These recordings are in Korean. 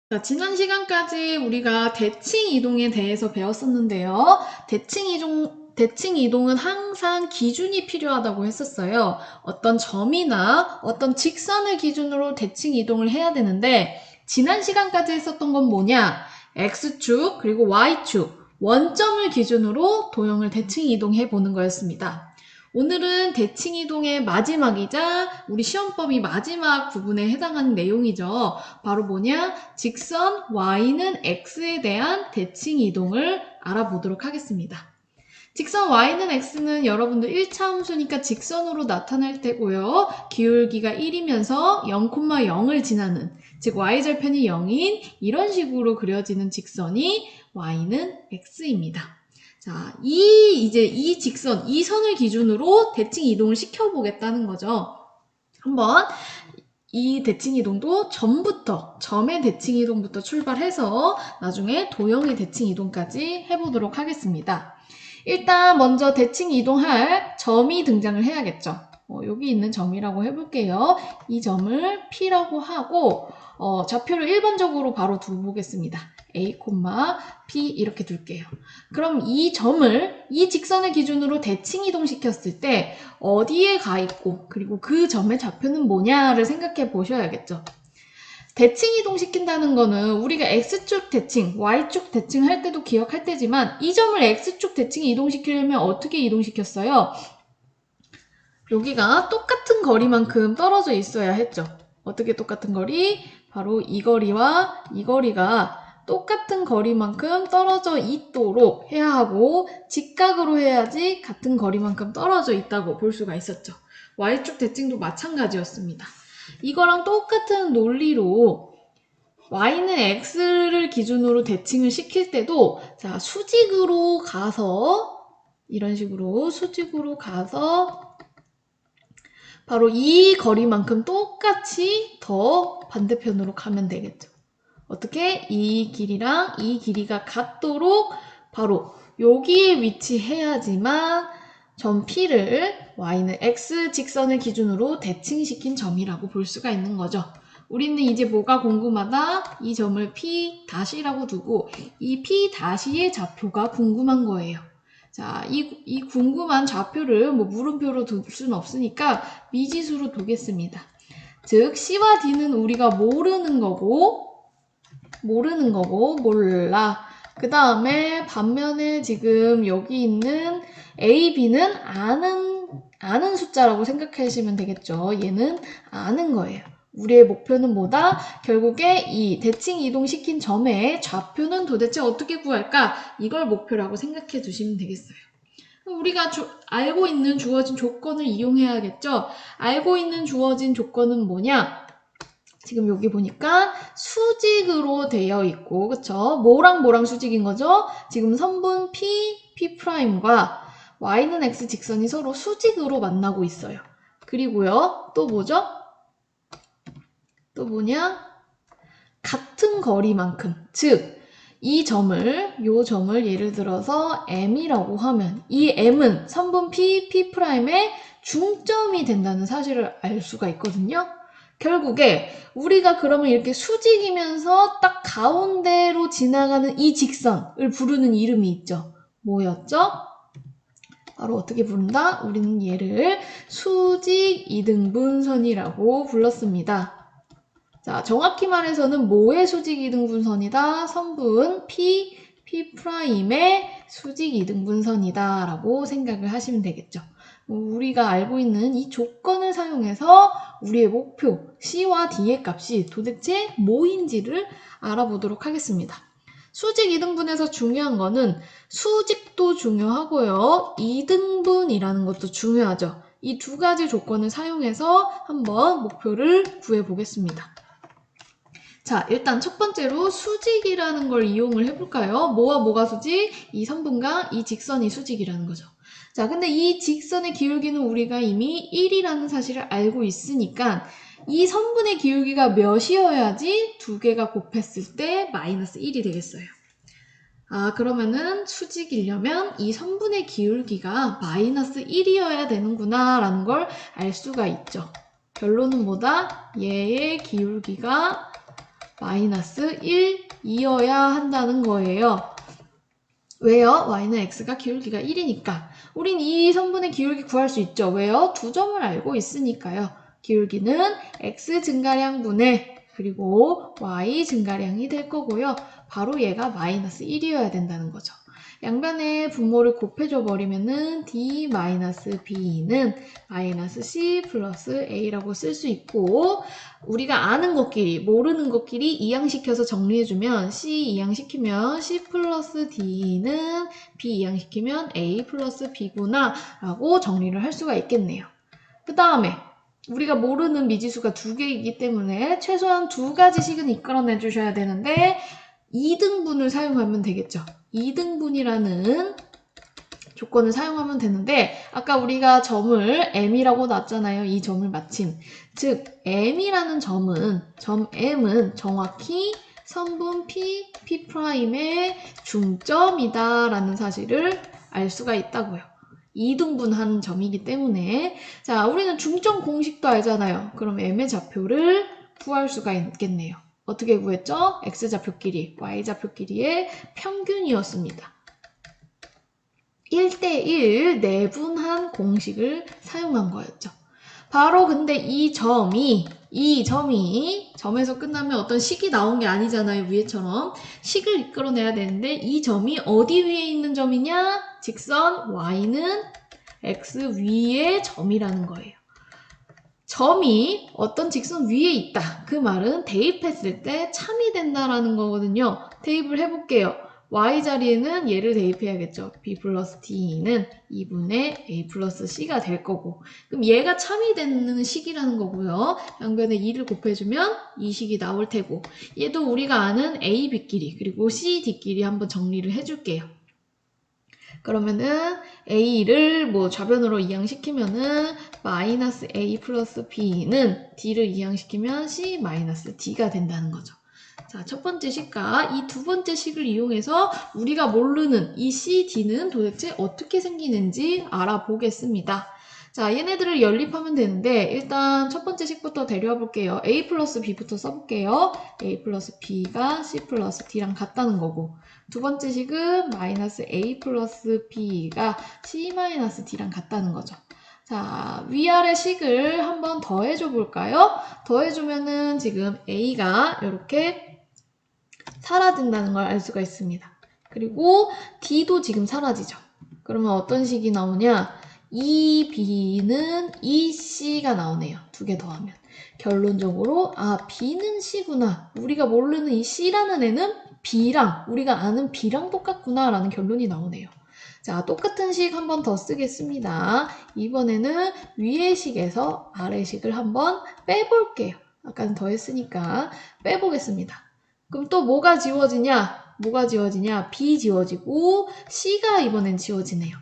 자, 지난 시간까지 우리가 대칭 이동에 대해서 배웠었는데요. 대칭 이동은 항상 기준이 필요하다고 했었어요. 어떤 점이나 어떤 직선을 기준으로 대칭 이동을 해야 되는데, 지난 시간까지 했었던 건 뭐냐? X축, 그리고 Y축, 원점을 기준으로 도형을 대칭 이동해 보는 거였습니다. 오늘은 대칭 이동의 마지막이자 우리 시험범위 마지막 부분에 해당하는 내용이죠. 바로 뭐냐? 직선 y는 x에 대한 대칭 이동을 알아보도록 하겠습니다. 직선 y는 x는 여러분들 1차 함수니까 직선으로 나타날 때고요. 기울기가 1이면서 0,0을 지나는, 즉 y절편이 0인 이런 식으로 그려지는 직선이 y는 x입니다. 자, 이 직선, 이 선을 기준으로 대칭 이동을 시켜보겠다는 거죠. 한번 이 대칭 이동도 점의 대칭 이동부터 출발해서 나중에 도형의 대칭 이동까지 해보도록 하겠습니다. 일단 먼저 대칭 이동할 점이 등장을 해야겠죠. 여기 있는 점이라고 해볼게요. 이 점을 P라고 하고 좌표를 일반적으로 바로 두보겠습니다. A, P 이렇게 둘게요. 그럼 이 점을 이 직선의 기준으로 대칭 이동시켰을 때 어디에 가 있고 그리고 그 점의 좌표는 뭐냐를 생각해 보셔야겠죠. 대칭 이동시킨다는 거는 우리가 X축 대칭, Y축 대칭 할 때도 기억할 때지만 이 점을 X축 대칭 이동시키려면 어떻게 이동시켰어요? 여기가 똑같은 거리만큼 떨어져 있어야 했죠. 어떻게 똑같은 거리? 바로 이 거리와 이 거리가 똑같은 거리만큼 떨어져 있도록 해야 하고 직각으로 해야지 같은 거리만큼 떨어져 있다고 볼 수가 있었죠. Y축 대칭도 마찬가지였습니다. 이거랑 똑같은 논리로 y는 x를 기준으로 대칭을 시킬 때도 자 수직으로 가서 이런 식으로 수직으로 가서 바로 이 거리만큼 똑같이 더 반대편으로 가면 되겠죠. 어떻게? 이 길이랑 이 길이가 같도록 바로 여기에 위치해야지만 점 P를 y는 x 직선을 기준으로 대칭시킨 점이라고 볼 수가 있는 거죠. 우리는 이제 뭐가 궁금하다? 이 점을 P'라고 두고 이 P'의 좌표가 궁금한 거예요. 자, 이 궁금한 좌표를 뭐 물음표로 둘 수는 없으니까 미지수로 두겠습니다. 즉 C와 D는 우리가 모르는 거고 몰라. 그 다음에 반면에 지금 여기 있는 A, B는 아는 숫자라고 생각하시면 되겠죠. 얘는 아는 거예요. 우리의 목표는 뭐다? 결국에 이 대칭 이동시킨 점의 좌표는 도대체 어떻게 구할까? 이걸 목표라고 생각해 주시면 되겠어요. 우리가 알고 있는 주어진 조건을 이용해야겠죠? 알고 있는 주어진 조건은 뭐냐? 지금 여기 보니까 수직으로 되어 있고, 그쵸? 뭐랑 수직인 거죠? 지금 선분 P'과 Y는 X 직선이 서로 수직으로 만나고 있어요. 그리고요, 또 뭐죠? 또 뭐냐? 같은 거리만큼, 즉, 요 점을 예를 들어서 M이라고 하면, 이 M은 선분 P'의 중점이 된다는 사실을 알 수가 있거든요. 결국에 우리가 그러면 이렇게 수직이면서 딱 가운데로 지나가는 이 직선을 부르는 이름이 있죠. 뭐였죠? 바로 어떻게 부른다? 우리는 얘를 수직 이등분선이라고 불렀습니다. 자, 정확히 말해서는 뭐의 수직 이등분선이다? 선분 P'의 수직 이등분선이다 라고 생각을 하시면 되겠죠. 우리가 알고 있는 이 조건을 사용해서 우리의 목표 C와 D의 값이 도대체 뭐인지를 알아보도록 하겠습니다. 수직 이등분에서 중요한 거는 수직도 중요하고요. 이등분이라는 것도 중요하죠. 이 두 가지 조건을 사용해서 한번 목표를 구해보겠습니다. 자, 일단 첫 번째로 수직이라는 걸 이용을 해볼까요? 뭐가 수직? 이 선분과 이 직선이 수직이라는 거죠. 자, 근데 이 직선의 기울기는 우리가 이미 1이라는 사실을 알고 있으니까 이 선분의 기울기가 몇이어야지 두 개가 곱했을 때 마이너스 1이 되겠어요. 아, 그러면은 수직이려면 이 선분의 기울기가 마이너스 1이어야 되는구나 라는 걸 알 수가 있죠. 결론은 뭐다? 얘의 기울기가 마이너스 1이어야 한다는 거예요. 왜요? y는 x가 기울기가 1이니까. 우린 이 선분의 기울기 구할 수 있죠. 왜요? 두 점을 알고 있으니까요. 기울기는 x 증가량분의 그리고 y 증가량이 될 거고요. 바로 얘가 마이너스 1이어야 된다는 거죠. 양변에 분모를 곱해줘 버리면은 d-b는 마이너스 c 플러스 a라고 쓸 수 있고, 우리가 아는 것끼리 모르는 것끼리 이항시켜서 정리해주면 c 이항시키면 c 플러스 d는 b 이항시키면 a 플러스 b구나 라고 정리를 할 수가 있겠네요. 그 다음에 우리가 모르는 미지수가 두 개이기 때문에 최소한 두 가지 식은 이끌어내 주셔야 되는데 2등분을 사용하면 되겠죠. 2등분이라는 조건을 사용하면 되는데, 아까 우리가 점을 m이라고 놨잖아요. 이 점을 마친. 즉 m이라는 점은 정확히 선분 P'의 중점이다 라는 사실을 알 수가 있다고요. 2등분하는 점이기 때문에. 자, 우리는 중점 공식도 알잖아요. 그럼 m의 좌표를 구할 수가 있겠네요. 어떻게 구했죠? x좌표끼리, y좌표끼리의 평균이었습니다. 1대1 내분한 공식을 사용한 거였죠. 바로 근데 이 점이 점에서 끝나면 어떤 식이 나온 게 아니잖아요. 위에처럼 식을 이끌어내야 되는데 이 점이 어디 위에 있는 점이냐? 직선 y는 x 위의 점이라는 거예요. 점이 어떤 직선 위에 있다. 그 말은 대입했을 때 참이 된다라는 거거든요. 대입을 해볼게요. y 자리에는 얘를 대입해야겠죠. b 플러스 d는 2분의 a 플러스 c가 될 거고, 그럼 얘가 참이 되는 식이라는 거고요. 양변에 2를 곱해주면 이 식이 나올 테고, 얘도 우리가 아는 a, b끼리 그리고 c, d끼리 한번 정리를 해줄게요. 그러면은 a를 좌변으로 이항시키면은 마이너스 a 플러스 b는 d를 이항시키면 c 마이너스 d가 된다는 거죠. 자, 첫 번째 식과 이 두 번째 식을 이용해서 우리가 모르는 이 c, d는 도대체 어떻게 생기는지 알아보겠습니다. 자, 얘네들을 연립하면 되는데 일단 첫 번째 식부터 데려와 볼게요. a 플러스 b부터 써볼게요. a 플러스 b가 c 플러스 d랑 같다는 거고, 두 번째 식은 마이너스 a 플러스 b가 c 마이너스 d랑 같다는 거죠. 자, 위아래 식을 한번 더해줘 볼까요? 더해주면은 지금 a가 이렇게 사라진다는 걸 알 수가 있습니다. 그리고 d도 지금 사라지죠. 그러면 어떤 식이 나오냐? 2b는 2c가 나오네요. 두 개 더하면. 결론적으로 b는 c구나. 우리가 모르는 이 c라는 애는 b랑 우리가 아는 b랑 똑같구나 라는 결론이 나오네요. 자, 똑같은 식 한 번 더 쓰겠습니다. 이번에는 위의 식에서 아래 식을 한번 빼볼게요. 아까는 더 했으니까 빼보겠습니다. 그럼 또 뭐가 지워지냐? b 지워지고 c가 이번엔 지워지네요.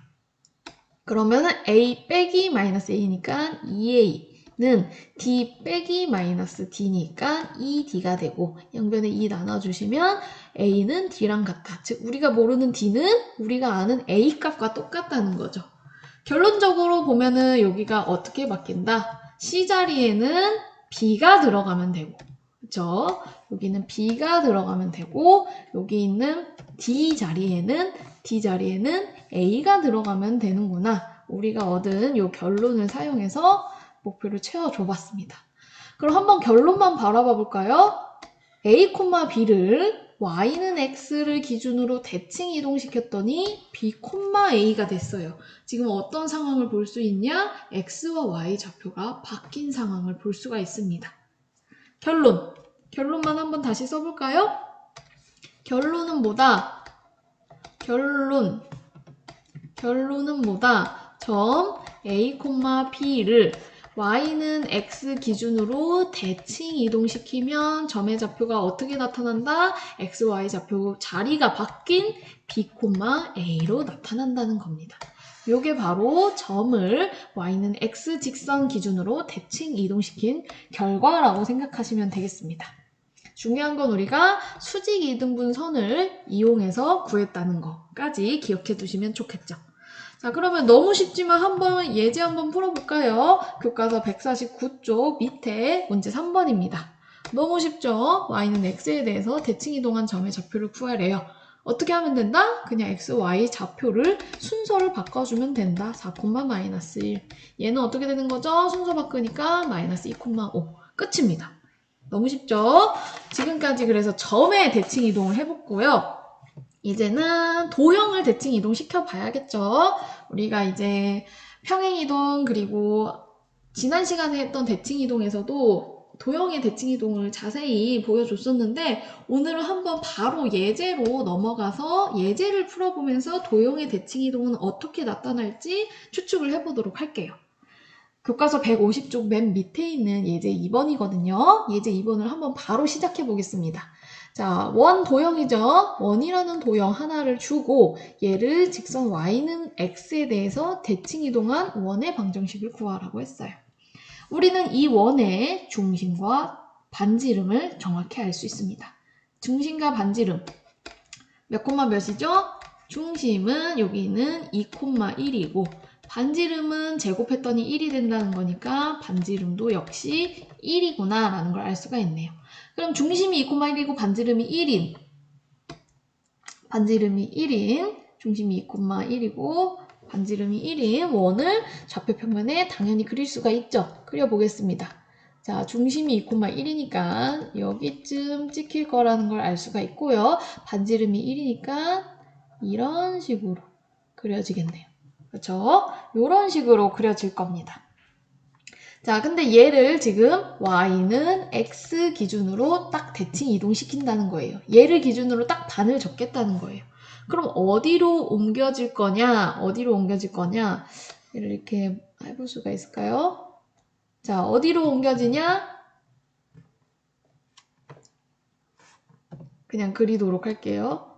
그러면은 a 빼기 마이너스 a니까 2a는 d 빼기 마이너스 d니까 2d가 되고, 양변에 2 나눠주시면 a는 d랑 같다. 즉 우리가 모르는 d는 우리가 아는 a 값과 똑같다는 거죠. 결론적으로 보면은 여기가 어떻게 바뀐다? c 자리에는 b가 들어가면 되고, 그쵸? 여기는 b가 들어가면 되고, 여기 있는 d 자리에는 a가 들어가면 되는구나. 우리가 얻은 이 결론을 사용해서 목표를 채워줘 봤습니다. 그럼 한번 결론만 바라봐 볼까요? a, b를 y는 x를 기준으로 대칭 이동시켰더니 b, a가 됐어요. 지금 어떤 상황을 볼 수 있냐? x와 y 좌표가 바뀐 상황을 볼 수가 있습니다. 결론만 한번 다시 써볼까요? 결론은 뭐다? 결론은 뭐다? 점 a, b를 y는 x 기준으로 대칭 이동시키면 점의 좌표가 어떻게 나타난다? x, y 좌표 자리가 바뀐 b, a로 나타난다는 겁니다. 요게 바로 점을 y는 x 직선 기준으로 대칭 이동시킨 결과라고 생각하시면 되겠습니다. 중요한 건 우리가 수직 이등분 선을 이용해서 구했다는 거까지 기억해 두시면 좋겠죠. 자, 그러면 너무 쉽지만 한번 예제 한번 풀어볼까요? 교과서 149쪽 밑에 문제 3번입니다. 너무 쉽죠? y는 x에 대해서 대칭 이동한 점의 좌표를 구하래요. 어떻게 하면 된다? 그냥 x, y 좌표를 순서를 바꿔주면 된다. 4, 마이너스 1. 얘는 어떻게 되는 거죠? 순서 바꾸니까 마이너스 2, 5. 끝입니다. 너무 쉽죠? 지금까지 그래서 점의 대칭 이동을 해봤고요. 이제는 도형을 대칭 이동시켜 봐야겠죠? 우리가 이제 평행 이동 그리고 지난 시간에 했던 대칭 이동에서도 도형의 대칭 이동을 자세히 보여줬었는데 오늘은 한번 바로 예제로 넘어가서 예제를 풀어보면서 도형의 대칭 이동은 어떻게 나타날지 추측을 해보도록 할게요. 교과서 150쪽 맨 밑에 있는 예제 2번이거든요. 예제 2번을 한번 바로 시작해 보겠습니다. 자, 원 도형이죠. 원이라는 도형 하나를 주고 얘를 직선 y는 x에 대해서 대칭 이동한 원의 방정식을 구하라고 했어요. 우리는 이 원의 중심과 반지름을 정확히 알 수 있습니다. 중심과 반지름 몇 콤마 몇이죠? 중심은 여기는 2,1이고 반지름은 제곱했더니 1이 된다는 거니까 반지름도 역시 1이구나 라는 걸 알 수가 있네요. 그럼 중심이 2,1이고 반지름이 1인 중심이 2,1이고 반지름이 1인 원을 좌표 평면에 당연히 그릴 수가 있죠. 그려보겠습니다. 자, 중심이 2,1이니까 여기쯤 찍힐 거라는 걸 알 수가 있고요. 반지름이 1이니까 이런 식으로 그려지겠네요. 그렇죠? 이런 식으로 그려질 겁니다. 자, 근데 얘를 지금 y는 x 기준으로 딱 대칭 이동시킨다는 거예요. 얘를 기준으로 딱 반을 적겠다는 거예요. 그럼 어디로 옮겨질 거냐? 얘를 이렇게 해볼 수가 있을까요? 자, 어디로 옮겨지냐? 그냥 그리도록 할게요.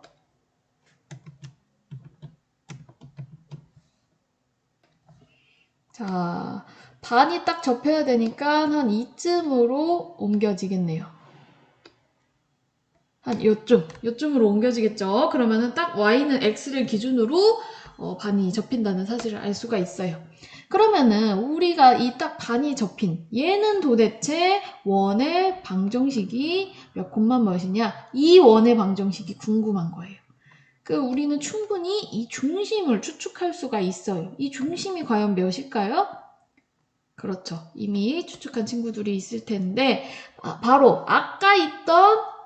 자, 반이 딱 접혀야 되니까 한 이쯤으로 옮겨지겠네요. 한 요쯤으로 옮겨지겠죠. 그러면은 딱 y는 x를 기준으로 반이 접힌다는 사실을 알 수가 있어요. 그러면은 우리가 이 딱 반이 접힌 얘는 도대체 원의 방정식이 몇 콤마 몇이냐? 이 원의 방정식이 궁금한 거예요. 우리는 충분히 이 중심을 추측할 수가 있어요. 이 중심이 과연 몇일까요? 그렇죠. 이미 추측한 친구들이 있을 텐데 바로 아까 있던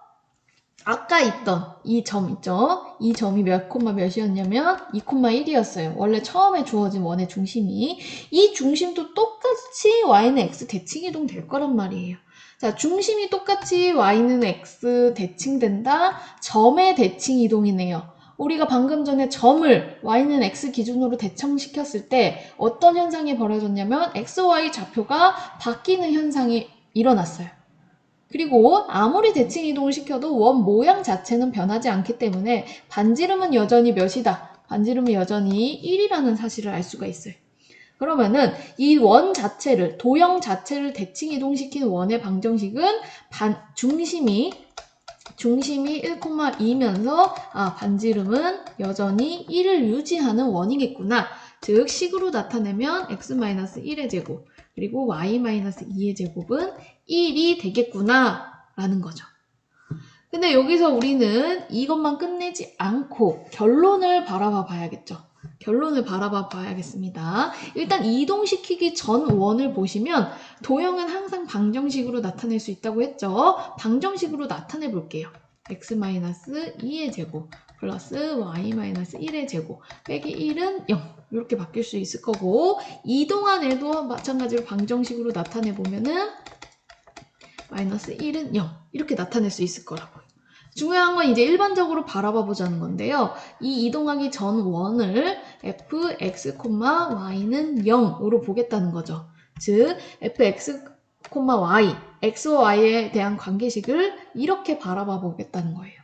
이 점 있죠? 이 점이 몇 콤마 몇이었냐면 2,1이었어요. 원래 처음에 주어진 원의 중심이. 이 중심도 똑같이 y는 x 대칭 이동 될 거란 말이에요. 자, 중심이 똑같이 y는 x 대칭된다. 점의 대칭 이동이네요. 우리가 방금 전에 점을 y는 x 기준으로 대칭시켰을 때 어떤 현상이 벌어졌냐면 x, y 좌표가 바뀌는 현상이 일어났어요. 그리고 아무리 대칭 이동을 시켜도 원 모양 자체는 변하지 않기 때문에 반지름은 여전히 몇이다. 반지름은 여전히 1이라는 사실을 알 수가 있어요. 그러면은 이 원 자체를, 도형 자체를 대칭 이동시킨 원의 방정식은 중심이 1,2면서 반지름은 여전히 1을 유지하는 원이겠구나. 즉 식으로 나타내면 x-1의 제곱 그리고 y-2의 제곱은 1이 되겠구나 라는 거죠. 근데 여기서 우리는 이것만 끝내지 않고 결론을 바라봐 봐야겠죠. 결론을 바라봐 봐야겠습니다. 일단 이동시키기 전 원을 보시면 도형은 항상 방정식으로 나타낼 수 있다고 했죠. 방정식으로 나타내 볼게요. x-2의 제곱 플러스 y-1의 제곱 빼기 1은 0 이렇게 바뀔 수 있을 거고 이동한 애도 마찬가지로 방정식으로 나타내 보면은 마이너스 1은 0 이렇게 나타낼 수 있을 거라고요. 중요한 건 이제 일반적으로 바라봐 보자는 건데요. 이 이동하기 전 원을 fx, y는 0으로 보겠다는 거죠. 즉 fx, y, x와 y에 대한 관계식을 이렇게 바라봐 보겠다는 거예요.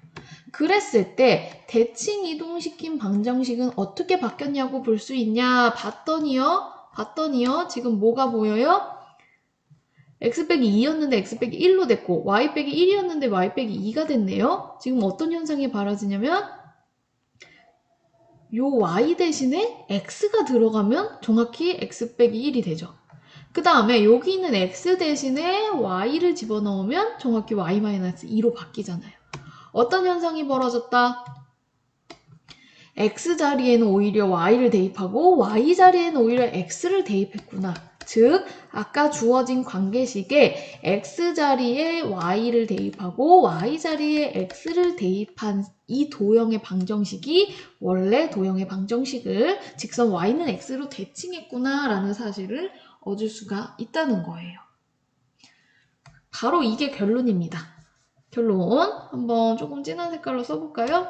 그랬을 때 대칭 이동시킨 방정식은 어떻게 바뀌었냐고 볼 수 있냐 봤더니요 지금 뭐가 보여요? x 빼기 2였는데 x 빼기 1로 됐고 y 빼기 1이었는데 y 빼기 2가 됐네요. 지금 어떤 현상이 벌어지냐면 요 y 대신에 x가 들어가면 정확히 x 빼기 1이 되죠. 그 다음에 여기 있는 x 대신에 y를 집어넣으면 정확히 y-2로 바뀌잖아요. 어떤 현상이 벌어졌다? x 자리에는 오히려 y를 대입하고 y 자리에는 오히려 x를 대입했구나. 즉 아까 주어진 관계식에 x 자리에 y를 대입하고 y 자리에 x를 대입한 이 도형의 방정식이 원래 도형의 방정식을 직선 y는 x로 대칭했구나 라는 사실을 얻을 수가 있다는 거예요. 바로 이게 결론입니다. 결론 한번 조금 진한 색깔로 써볼까요?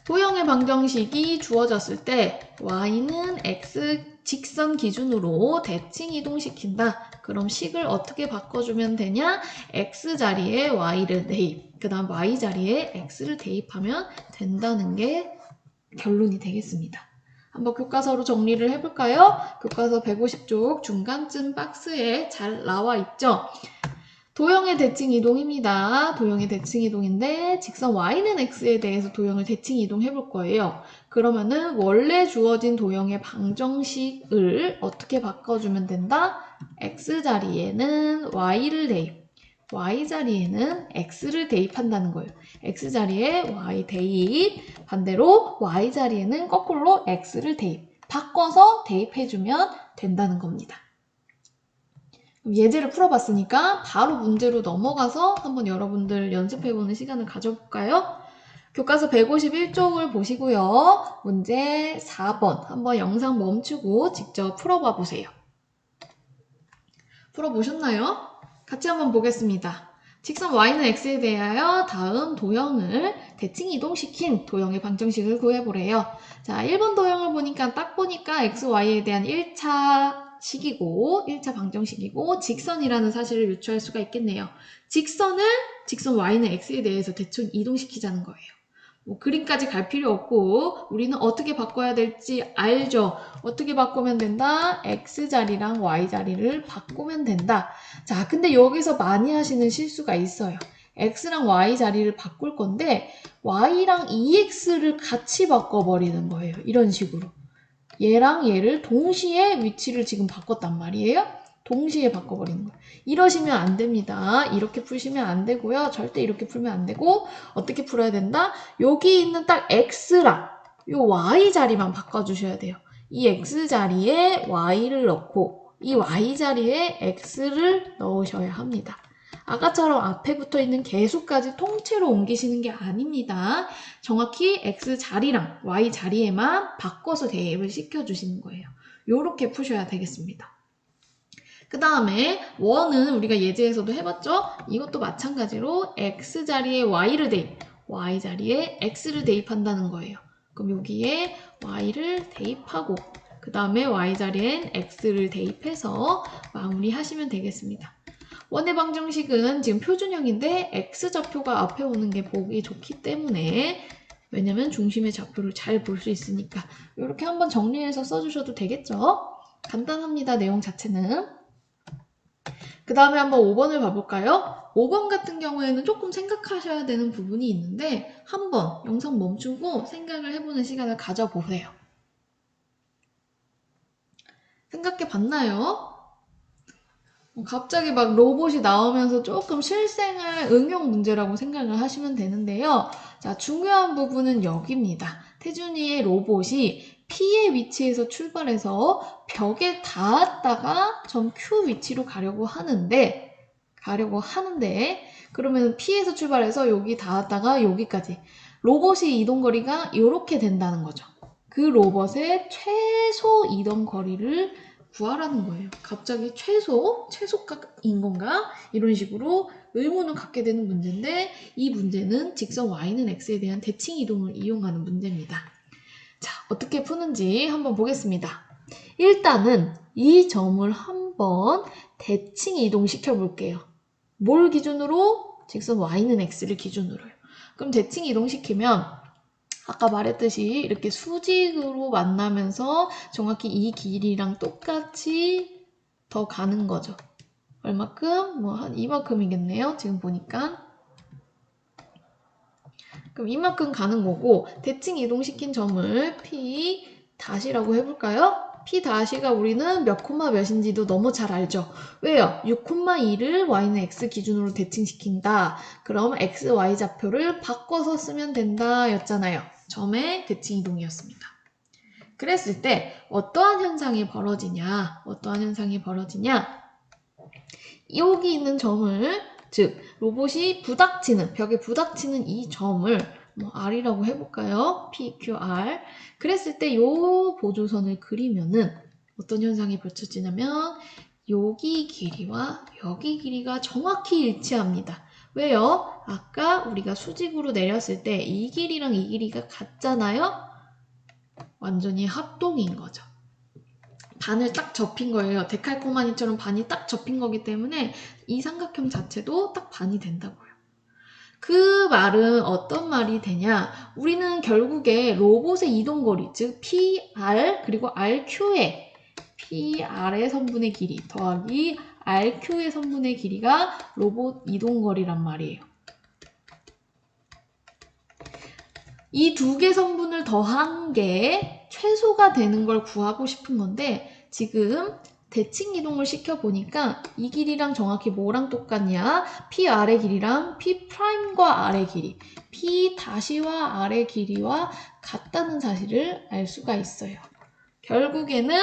도형의 방정식이 주어졌을 때 y는 x 직선 기준으로 대칭 이동시킨다. 그럼 식을 어떻게 바꿔주면 되냐? x 자리에 y를 대입, 그 다음 y 자리에 x를 대입하면 된다는 게 결론이 되겠습니다. 한번 교과서로 정리를 해볼까요? 교과서 150쪽 중간쯤 박스에 잘 나와 있죠? 도형의 대칭 이동입니다. 도형의 대칭 이동인데 직선 y는 x에 대해서 도형을 대칭 이동해 볼 거예요. 그러면은 원래 주어진 도형의 방정식을 어떻게 바꿔주면 된다? x 자리에는 y를 대입, y 자리에는 x를 대입한다는 거예요. x 자리에 y 대입, 반대로 y 자리에는 거꾸로 x를 대입, 바꿔서 대입해주면 된다는 겁니다. 예제를 풀어봤으니까 바로 문제로 넘어가서 한번 여러분들 연습해보는 시간을 가져볼까요? 교과서 151쪽을 보시고요. 문제 4번 한번 영상 멈추고 직접 풀어봐 보세요. 풀어보셨나요? 같이 한번 보겠습니다. 직선 y는 x에 대하여 다음 도형을 대칭 이동시킨 도형의 방정식을 구해보래요. 자, 1번 도형을 보니까 딱 보니까 x, y에 대한 1차 식이고 1차 방정식이고 직선이라는 사실을 유추할 수가 있겠네요. 직선 y는 x에 대해서 대칭 이동시키자는 거예요. 뭐 그림까지 갈 필요 없고 우리는 어떻게 바꿔야 될지 알죠. 어떻게 바꾸면 된다? x 자리랑 y 자리를 바꾸면 된다. 자, 근데 여기서 많이 하시는 실수가 있어요. x랑 y 자리를 바꿀 건데 y랑 2x를 같이 바꿔버리는 거예요. 이런 식으로. 얘랑 얘를 동시에 위치를 지금 바꿨단 말이에요. 동시에 바꿔버리는 거예요. 이러시면 안 됩니다. 이렇게 풀시면 안 되고요. 절대 이렇게 풀면 안 되고 어떻게 풀어야 된다? 여기 있는 딱 x랑 요 y 자리만 바꿔주셔야 돼요. 이 x 자리에 y를 넣고 이 y 자리에 x를 넣으셔야 합니다. 아까처럼 앞에 붙어 있는 개수까지 통째로 옮기시는 게 아닙니다. 정확히 x 자리랑 y 자리에만 바꿔서 대입을 시켜주시는 거예요. 요렇게 푸셔야 되겠습니다. 그 다음에 원은 우리가 예제에서도 해봤죠? 이것도 마찬가지로 x 자리에 y를 대입, y 자리에 x를 대입한다는 거예요. 그럼 여기에 y를 대입하고 그 다음에 y 자리엔 x를 대입해서 마무리하시면 되겠습니다. 원의 방정식은 지금 표준형인데 x좌표가 앞에 오는 게 보기 좋기 때문에 왜냐면 중심의 좌표를 잘 볼 수 있으니까 이렇게 한번 정리해서 써주셔도 되겠죠? 간단합니다. 내용 자체는. 그 다음에 한번 5번을 봐볼까요? 5번 같은 경우에는 조금 생각하셔야 되는 부분이 있는데 한번 영상 멈추고 생각을 해보는 시간을 가져보세요. 생각해 봤나요? 갑자기 막 로봇이 나오면서 조금 실생활 응용 문제라고 생각을 하시면 되는데요. 자, 중요한 부분은 여기입니다. 태준이의 로봇이 P의 위치에서 출발해서 벽에 닿았다가 점 Q 위치로 가려고 하는데 그러면 P에서 출발해서 여기 닿았다가 여기까지 로봇의 이동거리가 이렇게 된다는 거죠. 그 로봇의 최소 이동거리를 구하라는 거예요. 갑자기 최소값인 건가? 이런 식으로 의문을 갖게 되는 문제인데 이 문제는 직선 y는 x에 대한 대칭 이동을 이용하는 문제입니다. 자, 어떻게 푸는지 한번 보겠습니다. 일단은 이 점을 한번 대칭 이동시켜 볼게요. 뭘 기준으로? 직선 y는 x를 기준으로요. 그럼 대칭 이동시키면 아까 말했듯이 이렇게 수직으로 만나면서 정확히 이 길이랑 똑같이 더 가는 거죠. 얼마큼? 뭐 한 이만큼이겠네요. 지금 보니까. 그럼 이만큼 가는 거고 대칭 이동시킨 점을 P 다시라고 해볼까요? P 다시가 우리는 몇 콤마 몇인지도 너무 잘 알죠. 왜요? 6,2를 y는 x 기준으로 대칭시킨다. 그럼 x, y 좌표를 바꿔서 쓰면 된다 였잖아요. 점의 대칭 이동이었습니다. 그랬을 때 어떠한 현상이 벌어지냐? 여기 있는 점을, 즉 로봇이 부닥치는, 벽에 부닥치는 이 점을 R이라고 해볼까요? P, Q, R. 그랬을 때 이 보조선을 그리면은 어떤 현상이 벌쳐지냐면 여기 길이와 여기 길이가 정확히 일치합니다. 왜요? 아까 우리가 수직으로 내렸을 때 이 길이랑 이 길이가 같잖아요? 완전히 합동인 거죠. 반을 딱 접힌 거예요. 데칼코마니처럼 반이 딱 접힌 거기 때문에 이 삼각형 자체도 딱 반이 된다고요. 그 말은 어떤 말이 되냐? 우리는 결국에 로봇의 이동거리, 즉 PR 그리고 RQ의 PR의 선분의 길이 더하기 RQ의 선분의 길이가 로봇 이동거리란 말이에요. 이 두 개 선분을 더한 게 최소가 되는 걸 구하고 싶은 건데 지금 대칭 이동을 시켜보니까 이 길이랑 정확히 뭐랑 똑같냐? PR의 길이랑 P'과 R의 길이, P 다시와 R의 길이와 같다는 사실을 알 수가 있어요. 결국에는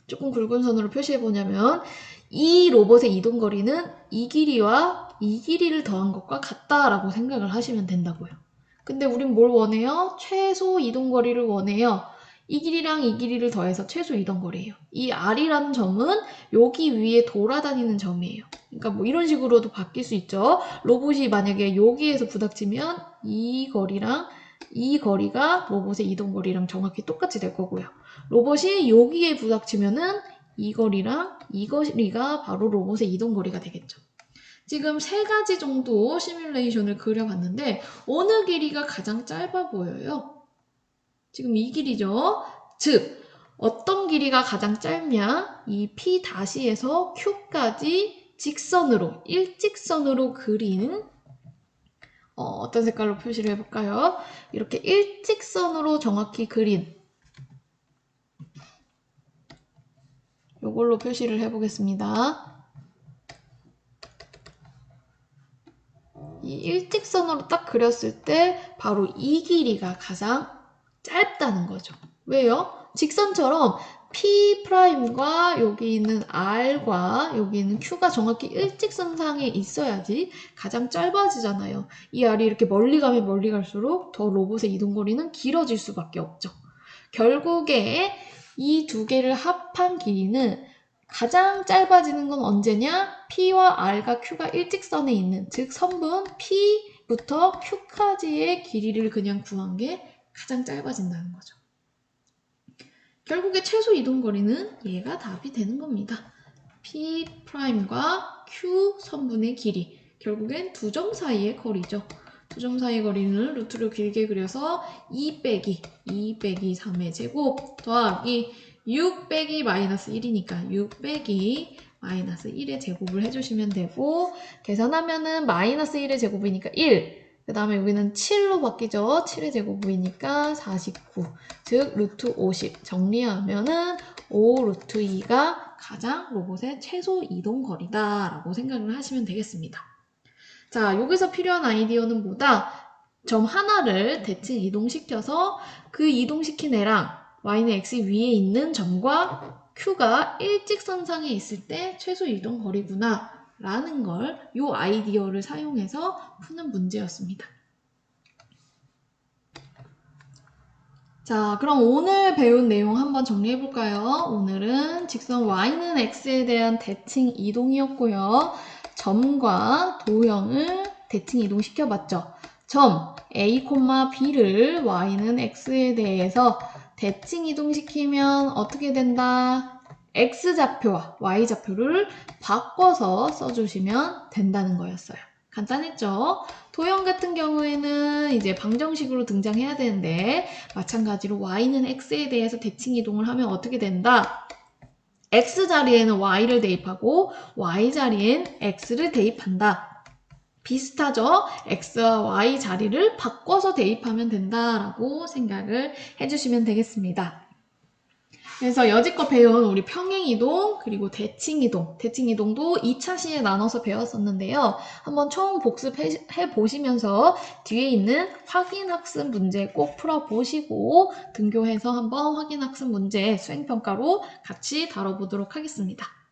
조금 굵은 선으로 표시해보냐면 이 로봇의 이동거리는 이 길이와 이 길이를 더한 것과 같다라고 생각을 하시면 된다고요. 근데 우린 뭘 원해요? 최소 이동거리를 원해요. 이 길이랑 이 길이를 더해서 최소 이동거리예요. 이 R이라는 점은 여기 위에 돌아다니는 점이에요. 그러니까 뭐 이런 식으로도 바뀔 수 있죠. 로봇이 만약에 여기에서 부닥치면 이 거리랑 이 거리가 로봇의 이동거리랑 정확히 똑같이 될 거고요. 로봇이 여기에 부닥치면은 이 거리랑 이 거리가 바로 로봇의 이동거리가 되겠죠. 지금 3가지 정도 시뮬레이션을 그려봤는데 어느 길이가 가장 짧아 보여요? 지금 이 길이죠. 즉 어떤 길이가 가장 짧냐? 이 P 다시에서 Q까지 직선으로, 일직선으로 그린 어떤 색깔로 표시를 해볼까요? 이렇게 일직선으로 정확히 그린 이걸로 표시를 해보겠습니다. 이 일직선으로 딱 그렸을 때 바로 이 길이가 가장 짧다는 거죠. 왜요? 직선처럼 P'과 여기 있는 R과 여기 있는 Q가 정확히 일직선상에 있어야지 가장 짧아지잖아요. 이 R이 이렇게 멀리 가면 멀리 갈수록 더 로봇의 이동거리는 길어질 수밖에 없죠. 결국에 이 두 개를 합한 길이는 가장 짧아지는 건 언제냐? P와 R과 Q가 일직선에 있는, 즉 선분 P부터 Q까지의 길이를 그냥 구한 게 가장 짧아진다는 거죠. 결국에 최소 이동거리는 얘가 답이 되는 겁니다. P'과 Q 선분의 길이, 결국엔 두 점 사이의 거리죠. 두 점 사이의 거리는 루트로 길게 그려서 2 빼기 3의 제곱 더하기 6 빼기 마이너스 1이니까 6 빼기 마이너스 1의 제곱을 해주시면 되고, 계산하면은 마이너스 1의 제곱이니까 1, 그 다음에 여기는 7로 바뀌죠. 7의 제곱이니까 49, 즉 루트 50 정리하면은 5 루트 2가 가장 로봇의 최소 이동거리다 라고 생각을 하시면 되겠습니다. 자, 여기서 필요한 아이디어는 뭐다? 점 하나를 대칭 이동시켜서 그 이동시킨 애랑 y는 x 위에 있는 점과 q가 일직선상에 있을 때 최소 이동 거리구나 라는 걸 이 아이디어를 사용해서 푸는 문제였습니다. 자, 그럼 오늘 배운 내용 한번 정리해 볼까요? 오늘은 직선 y는 x에 대한 대칭 이동이었고요. 점과 도형을 대칭 이동시켜 봤죠. 점 a, b를 y는 x에 대해서 대칭 이동시키면 어떻게 된다? x좌표와 y좌표를 바꿔서 써주시면 된다는 거였어요. 간단했죠? 도형 같은 경우에는 이제 방정식으로 등장해야 되는데 마찬가지로 y는 x에 대해서 대칭 이동을 하면 어떻게 된다? x 자리에는 y를 대입하고 y 자리엔 x를 대입한다. 비슷하죠? x와 y 자리를 바꿔서 대입하면 된다라고 생각을 해주시면 되겠습니다. 그래서 여지껏 배운 우리 평행이동 그리고 대칭이동, 대칭이동도 2차 시에 나눠서 배웠었는데요. 한번 총 복습해 보시면서 뒤에 있는 확인학습 문제 꼭 풀어보시고 등교해서 한번 확인학습 문제 수행평가로 같이 다뤄보도록 하겠습니다.